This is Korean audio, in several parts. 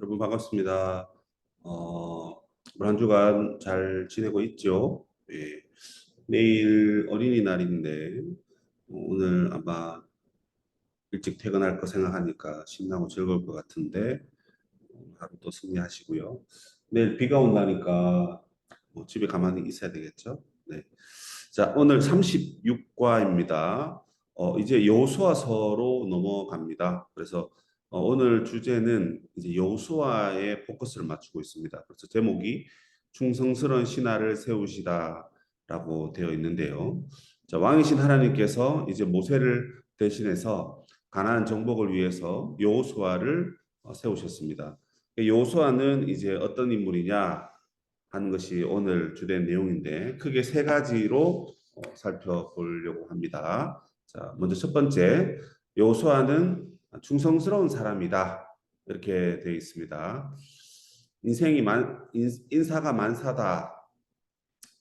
여러분 반갑습니다. 올 한 주간 잘 지내고 있죠? 예. 내일 어린이날인데 오늘 아마 일찍 퇴근할 거 생각하니까 신나고 즐거울 것 같은데 하루 또 승리하시고요. 내일 비가 온다니까 뭐 집에 가만히 있어야 되겠죠? 네. 자, 오늘 36과입니다. 이제 여호수아서로 넘어갑니다. 그래서 오늘 주제는 이제 여호수아에 포커스를 맞추고 있습니다. 그래서 제목이 충성스러운 신하를 세우시다라고 되어 있는데요. 자, 왕이신 하나님께서 이제 모세를 대신해서 가나안 정복을 위해서 여호수아를 세우셨습니다. 여호수아는 이제 어떤 인물이냐 하는 것이 오늘 주된 내용인데 크게 세 가지로 살펴보려고 합니다. 자, 먼저 첫 번째, 여호수아는 충성스러운 사람이다. 이렇게 되어 있습니다. 인사가 만사다.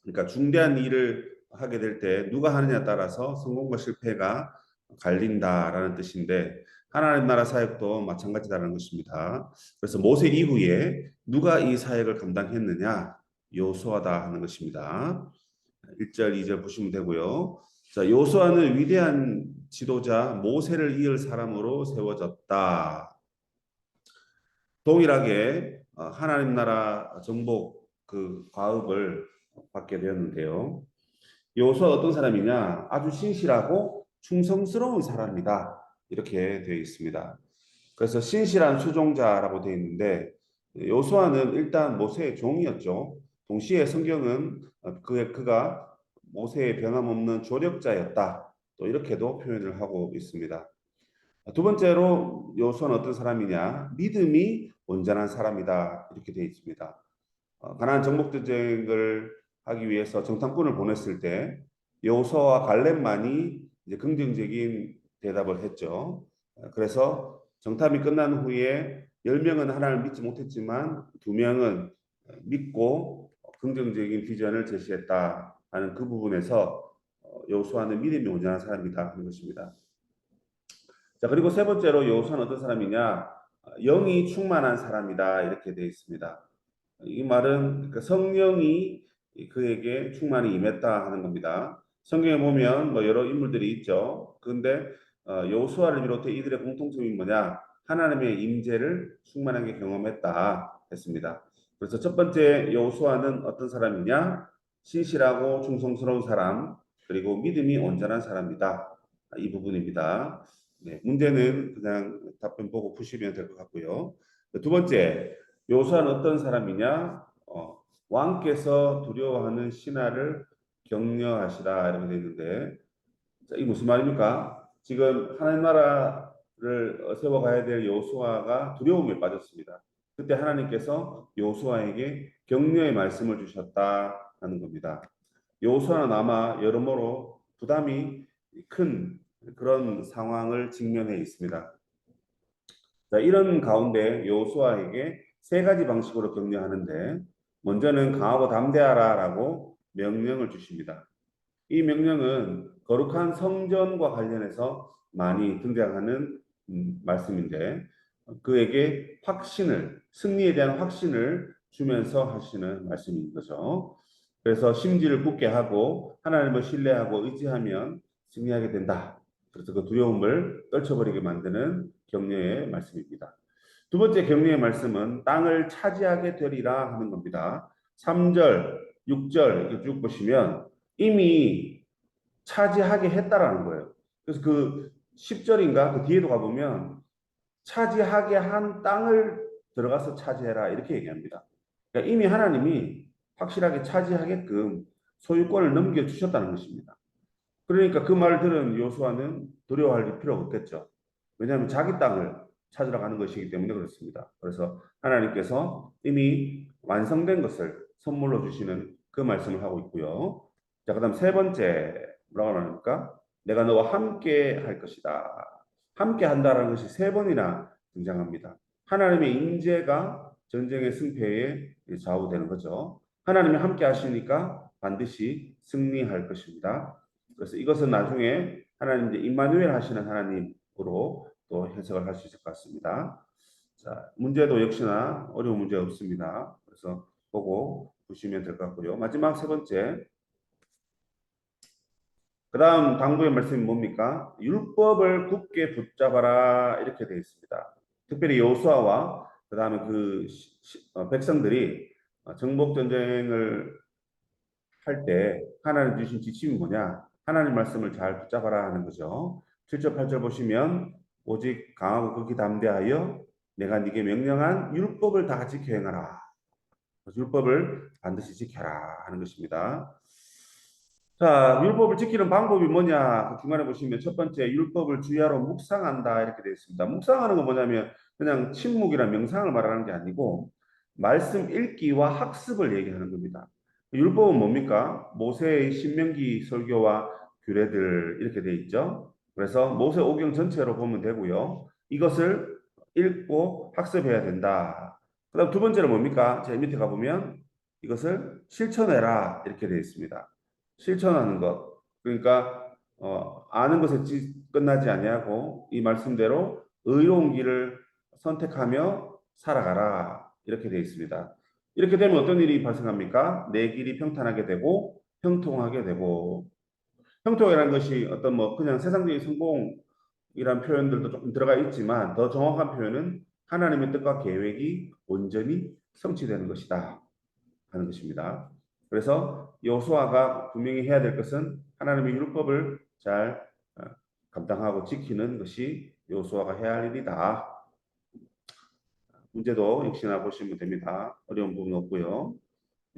그러니까 중대한 일을 하게 될 때 누가 하느냐에 따라서 성공과 실패가 갈린다라는 뜻인데 하나님 나라 사역도 마찬가지다라는 것입니다. 그래서 모세 이후에 누가 이 사역을 감당했느냐? 여호수아다 하는 것입니다. 1절, 2절 보시면 되고요. 자, 여호수아는 위대한 지도자 모세를 이을 사람으로 세워졌다. 동일하게 하나님 나라 정복 그 과업을 받게 되었는데요. 여호수아 어떤 사람이냐? 아주 신실하고 충성스러운 사람이다. 이렇게 되어 있습니다. 그래서 신실한 수종자라고 되어 있는데 여호수아는 일단 모세의 종이었죠. 동시에 성경은 그가 모세의 변함없는 조력자였다. 또 이렇게도 표현을 하고 있습니다. 두 번째로 여호수아는 어떤 사람이냐? 믿음이 온전한 사람이다. 이렇게 되어 있습니다. 가나안 정복전쟁을 하기 위해서 정탐꾼을 보냈을 때 여호수아와 갈렙만이 이제 긍정적인 대답을 했죠. 그래서 정탐이 끝난 후에 10명은 하나님을 믿지 못했지만 2명은 믿고 긍정적인 비전을 제시했다 하는 그 부분에서 여호수아는 믿음이 온전한 사람이다 하는 것입니다. 자, 그리고 세 번째로 여호수아는 어떤 사람이냐? 영이 충만한 사람이다 이렇게 되어 있습니다. 이 말은 그 성령이 그에게 충만히 임했다 하는 겁니다. 성경에 보면 뭐 여러 인물들이 있죠. 그런데 여호수아를 비롯해 이들의 공통점이 뭐냐? 하나님의 임재를 충만하게 경험했다 했습니다. 그래서 첫 번째 여호수아는 어떤 사람이냐? 신실하고 충성스러운 사람, 그리고 믿음이 온전한 사람이다. 이 부분입니다. 네, 문제는 그냥 답변 보고 푸시면 될 것 같고요. 두 번째, 여호수아는 어떤 사람이냐? 왕께서 두려워하는 신하를 격려하시라 이렇게 되어 있는데 자, 이 무슨 말입니까? 지금 하나님 나라를 세워가야 될 여호수아가 두려움에 빠졌습니다. 그때 하나님께서 여호수아에게 격려의 말씀을 주셨다 하는 겁니다. 여호수아는 아마 여러모로 부담이 큰 그런 상황을 직면해 있습니다. 자, 이런 가운데 여호수아에게 세 가지 방식으로 격려하는데 먼저는 강하고 담대하라라고 명령을 주십니다. 이 명령은 거룩한 성전과 관련해서 많이 등장하는 말씀인데 그에게 확신을 승리에 대한 확신을 주면서 하시는 말씀인 거죠. 그래서 심지를 굳게 하고 하나님을 신뢰하고 의지하면 승리하게 된다. 그래서 그 두려움을 떨쳐버리게 만드는 격려의 말씀입니다. 두 번째 격려의 말씀은 땅을 차지하게 되리라 하는 겁니다. 3절, 6절 이렇게 쭉 보시면 이미 차지하게 했다라는 거예요. 그래서 그 10절인가 그 뒤에도 가보면 차지하게 한 땅을 들어가서 차지해라 이렇게 얘기합니다. 그러니까 이미 하나님이 확실하게 차지하게끔 소유권을 넘겨주셨다는 것입니다. 그러니까 그 말을 들은 여호수아는 두려워할 필요가 없겠죠. 왜냐하면 자기 땅을 찾으러 가는 것이기 때문에 그렇습니다. 그래서 하나님께서 이미 완성된 것을 선물로 주시는 그 말씀을 하고 있고요. 자, 그다음 세 번째 뭐라고 하니까 내가 너와 함께 할 것이다. 함께 한다라는 것이 세 번이나 등장합니다. 하나님의 임재가 전쟁의 승패에 좌우되는 거죠. 하나님이 함께 하시니까 반드시 승리할 것입니다. 그래서 이것은 나중에 하나님 이제 임마누엘 하시는 하나님으로 또 해석을 할 수 있을 것 같습니다. 자, 문제도 역시나 어려운 문제 없습니다. 그래서 보고 보시면 될 것 같고요. 마지막 세 번째. 그 다음 당부의 말씀이 뭡니까? 율법을 굳게 붙잡아라 이렇게 되어 있습니다. 특별히 여호수아와 그 다음에 백성들이 정복 전쟁을 할 때 하나님 주신 지침이 뭐냐? 하나님 말씀을 잘 붙잡아라 하는 거죠. 7절 8절 보시면 오직 강하고 극히 담대하여 내가 네게 명령한 율법을 다 지켜 행하라. 율법을 반드시 지켜라 하는 것입니다. 자, 율법을 지키는 방법이 뭐냐? 그 중간에 보시면 첫 번째 율법을 주야로 묵상한다 이렇게 되어 있습니다. 묵상하는 건 뭐냐면 그냥 침묵이나 명상을 말하는 게 아니고 말씀 읽기와 학습을 얘기하는 겁니다. 율법은 뭡니까? 모세의 신명기 설교와 규례들 이렇게 되어 있죠. 그래서 모세 오경 전체로 보면 되고요. 이것을 읽고 학습해야 된다. 그다음 두 번째는 뭡니까? 제 밑에 가보면 이것을 실천해라 이렇게 되어 있습니다. 실천하는 것. 그러니까 아는 것에 끝나지 아니하고 이 말씀대로 의로운 길을 선택하며 살아가라 이렇게 되어 있습니다. 이렇게 되면 어떤 일이 발생합니까? 내 길이 평탄하게 되고 형통하게 되고 형통이라는 것이 어떤 뭐 그냥 세상적인 성공이란 표현들도 조금 들어가 있지만 더 정확한 표현은 하나님의 뜻과 계획이 온전히 성취되는 것이다 하는 것입니다. 그래서 여호수아가 분명히 해야 될 것은 하나님의 율법을 잘 감당하고 지키는 것이 여호수아가 해야 할 일이다. 문제도 역시나 보시면 됩니다. 어려운 부분 없고요.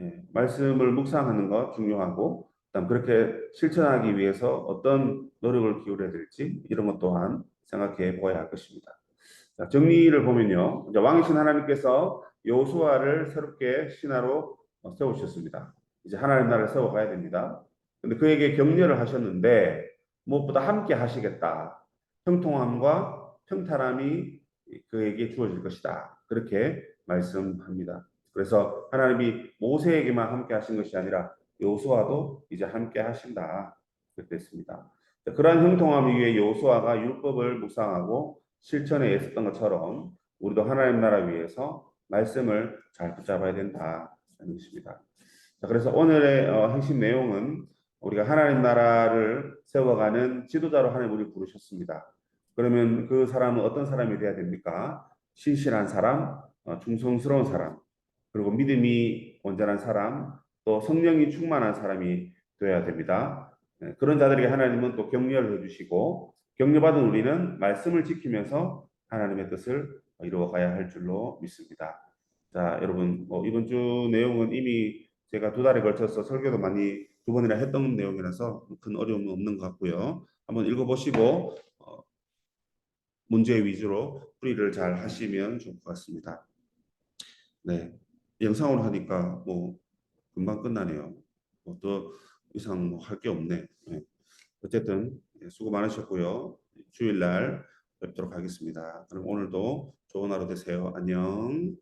예, 말씀을 묵상하는 것 중요하고 그다음 그렇게 실천하기 위해서 어떤 노력을 기울여야 될지 이런 것 또한 생각해 보아야 할 것입니다. 자, 정리를 보면요. 이제 왕이신 하나님께서 여호수아를 새롭게 신하로 세우셨습니다. 이제 하나님 나라를 세워가야 됩니다. 근데 그에게 격려를 하셨는데 무엇보다 함께 하시겠다. 형통함과 평탄함이 그에게 주어질 것이다. 그렇게 말씀합니다. 그래서 하나님이 모세에게만 함께 하신 것이 아니라 여호수아도 이제 함께 하신다. 그렇게 됐습니다. 그러한 형통함을 위해 여호수아가 율법을 묵상하고 실천에 애썼던 것처럼 우리도 하나님 나라 위해서 말씀을 잘 붙잡아야 된다는 것입니다. 자, 그래서 오늘의 핵심 내용은 우리가 하나님 나라를 세워가는 지도자로 하나님 우리를 부르셨습니다. 그러면 그 사람은 어떤 사람이 돼야 됩니까? 신실한 사람, 충성스러운 사람, 그리고 믿음이 온전한 사람, 또 성령이 충만한 사람이 되어야 됩니다. 그런 자들에게 하나님은 또 격려를 해주시고 격려받은 우리는 말씀을 지키면서 하나님의 뜻을 이루어가야 할 줄로 믿습니다. 자, 여러분 이번 주 내용은 이미 제가 두 달에 걸쳐서 설교도 많이 두 번이나 했던 내용이라서 큰 어려움은 없는 것 같고요. 한번 읽어보시고 문제 위주로 풀이를 잘 하시면 좋을 것 같습니다. 네, 영상으로 하니까 뭐 금방 끝나네요. 더 이상 뭐 할 게 없네. 네. 어쨌든 수고 많으셨고요. 주일날 뵙도록 하겠습니다. 그럼 오늘도 좋은 하루 되세요. 안녕.